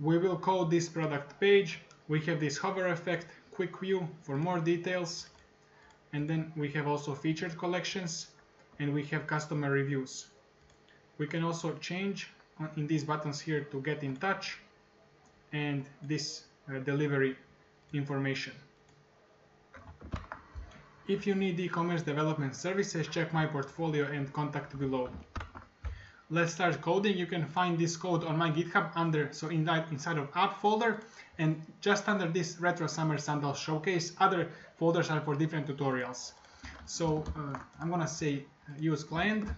we will code this product page. We have this hover effect, quick view for more details, and then we have also featured collections, and we have customer reviews. We can also change in these buttons here to get in touch and this delivery information. If you need e-commerce development services, check my portfolio and contact below. Let's start coding. You can find this code on my GitHub inside of app folder, and just under this retro summer sandals showcase. Other folders are for different tutorials. So I'm gonna say use client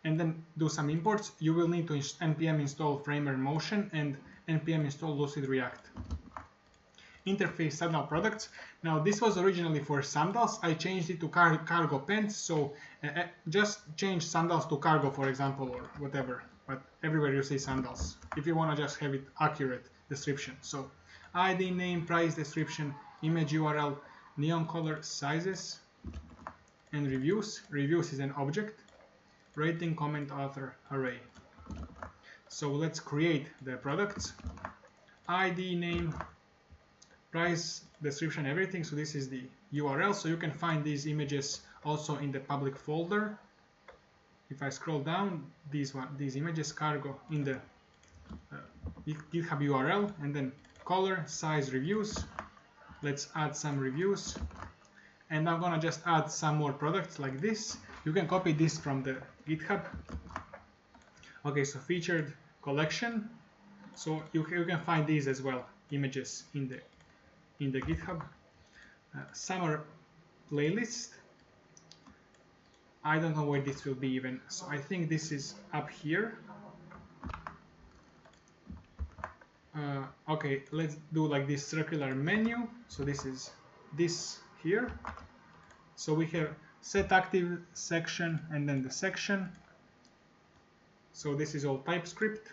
and then do some imports. You will need to npm install Framer Motion and npm install Lucid React. Interface sandal products. Now this was originally for sandals. I changed it to cargo pants, so just change sandals to cargo, for example, or whatever, but everywhere you see sandals if you want to just have it accurate description. So ID, name, price, description, image URL, neon color, sizes, and reviews. Reviews is an object. Rating, comment, author, array. So let's create the products. ID, name, price, description, everything. So this is the URL. So you can find these images also in the public folder. If I scroll down, these images, cargo, in the GitHub URL, and then color, size, reviews. Let's add some reviews, and I'm gonna just add some more products like this. You can copy this from the GitHub. Okay, so featured collection. So you can find these as well, images in the GitHub. Summer playlist. I don't know where this will be even, so I think this is up here. Okay, let's do like this circular menu. So this is this here. So we have set active section and then the section. So this is all Typescript.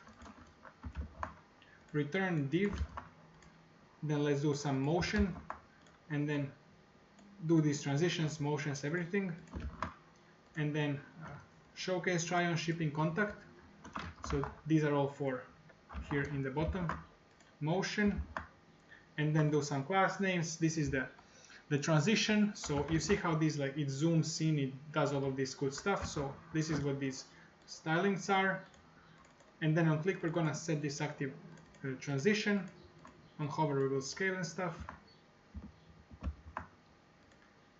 Return div. Then let's do some motion and then do these transitions, motions, everything. And then showcase, try on, shipping, contact. So these are all for here in the bottom. Motion, and then do some class names. This is the transition. So you see how this, like, it zooms in, it does all of this good stuff. So this is what these stylings are. And then on click we're gonna set this active transition. On hover we will scale and stuff.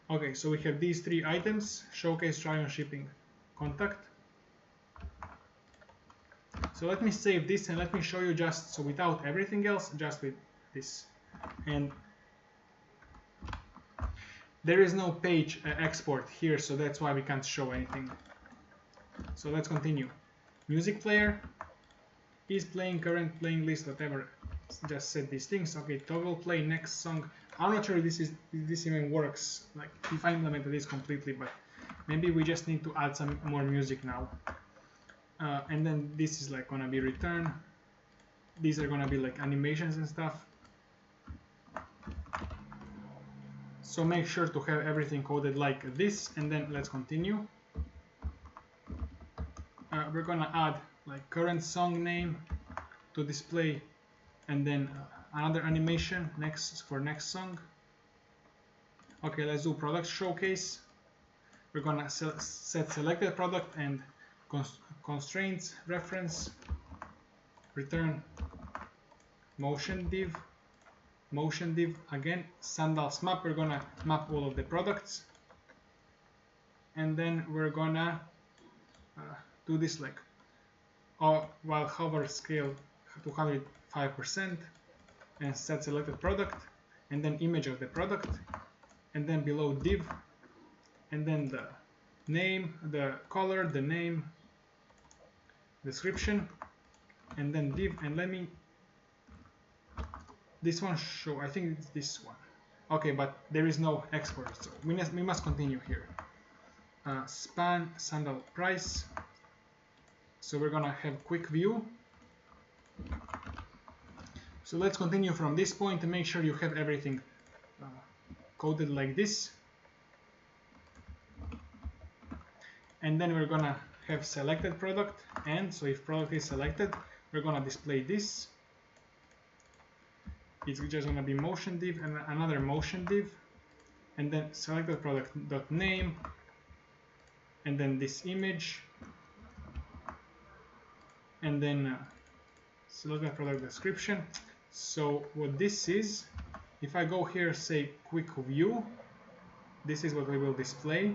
Okay, so we have these three items: showcase, try on, shipping, contact. So let me save this and let me show you just so without everything else, just with this. And there is no page export here, so that's why we can't show anything. So let's continue. Music player is playing, current playing list, whatever. Just set these things. Okay, toggle play, next song. I'm not sure if this even works, like if I implemented this completely, but maybe we just need to add some more music now. And then this is like gonna be return. These are gonna be like animations and stuff. So make sure to have everything coded like this, and then let's continue. We're gonna add like current song name to display, and then another animation for next song. Okay, let's do product showcase. We're gonna set selected product and constraints reference, return motion div again, sandals map. We're gonna map all of the products, and then we're gonna do this like while hover scale to 105% and set selected product, and then image of the product, and then below div, and then the name, the color, the name, description, and then div. And let me this one show, I think it's this one. Okay, but there is no export, so we must continue here. Span, sandal price. So we're gonna have quick view. So let's continue from this point to make sure you have everything coded like this. And then we're gonna have selected product, and so if product is selected, we're gonna display this. it's just going to be motion div and another motion div, and then select the product.name, and then this image, and then select the product description. So what this is, if I go here, say quick view, this is what we will display.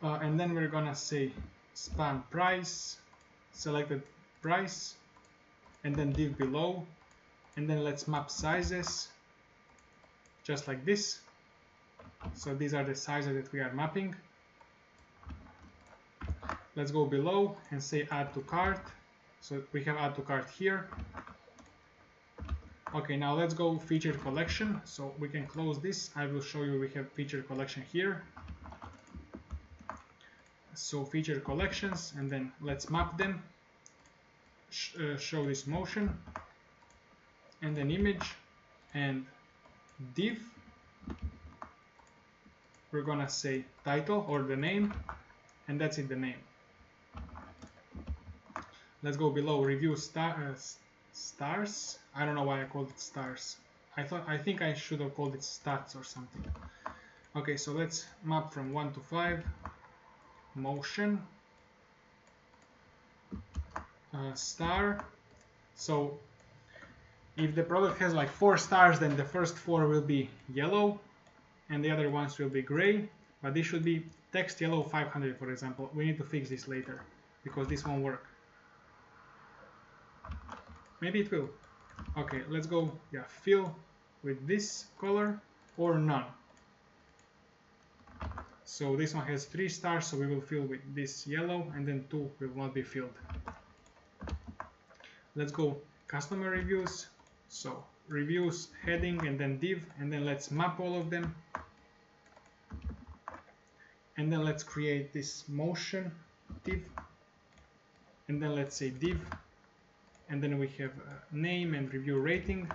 And then we're gonna say span price, selected price, and then div below, and then let's map sizes just like this. So these are the sizes that we are mapping. Let's go below and say add to cart. So we have add to cart here. Okay, now let's go feature collection. So we can close this. I will show you we have feature collection here. So feature collections, and then let's map them. Show this motion, and then image, and div. We're gonna say title or the name, and that's it, the name. Let's go below review stars. I don't know why I called it stars. I think I should have called it stats or something. Okay, so let's map from 1 to 5. Motion, star. So if the product has like 4 stars, then the first 4 will be yellow and the other ones will be gray, but this should be text yellow 500, for example. We need to fix this later because this won't work. Maybe it will. Okay, let's go, yeah, fill with this color or none. So this one has 3 stars, so we will fill with this yellow, and then 2 will not be filled. Let's go customer reviews. So reviews, heading, and then div, and then let's map all of them. And then let's create this motion div, and then let's say div, and then we have name and review rating,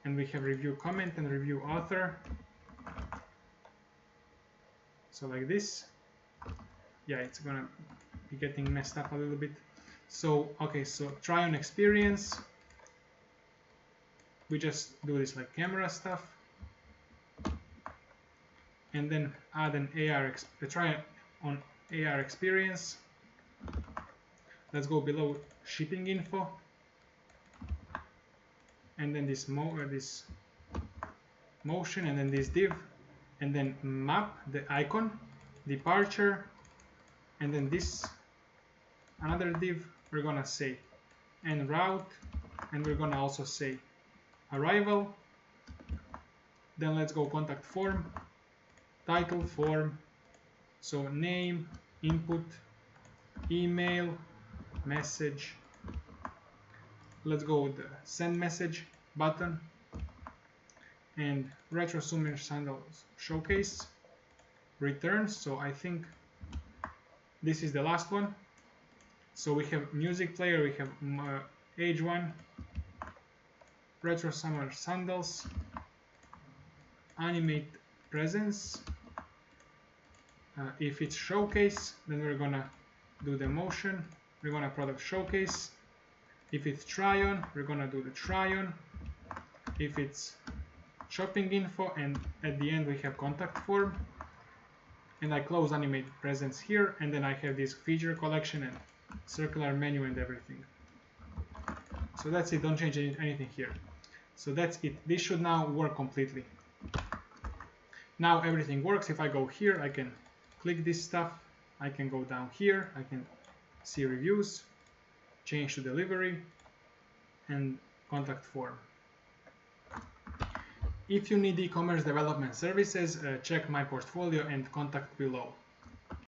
and we have review comment and review author. So like this. Yeah, it's gonna be getting messed up a little bit. So okay, so try on experience. We just do this like camera stuff, and then add an try on AR experience. Let's go below shipping info, and then this motion, and then this div, and then map the icon, departure, and then this another div. We're gonna say en route, and we're gonna also say arrival. Then let's go contact form, title form, so name, input, email, message. Let's go with the send message button, and retro summer sandals showcase, returns. So I think this is the last one. So we have music player, we have age 1, retro summer sandals, animate presence. If it's showcase, then we're gonna do the motion. We're gonna product showcase. If it's try on, we're gonna do the try on. If it's shopping info, and at the end we have contact form, and I close animate presence here, and then I have this feature collection and circular menu and everything. So that's it, don't change anything here. So that's it, this should now work completely. Now everything works. If I go here, I can click this stuff, I can go down here, I can see reviews, change to delivery, and contact form. If you need e-commerce development services, check my portfolio and contact below.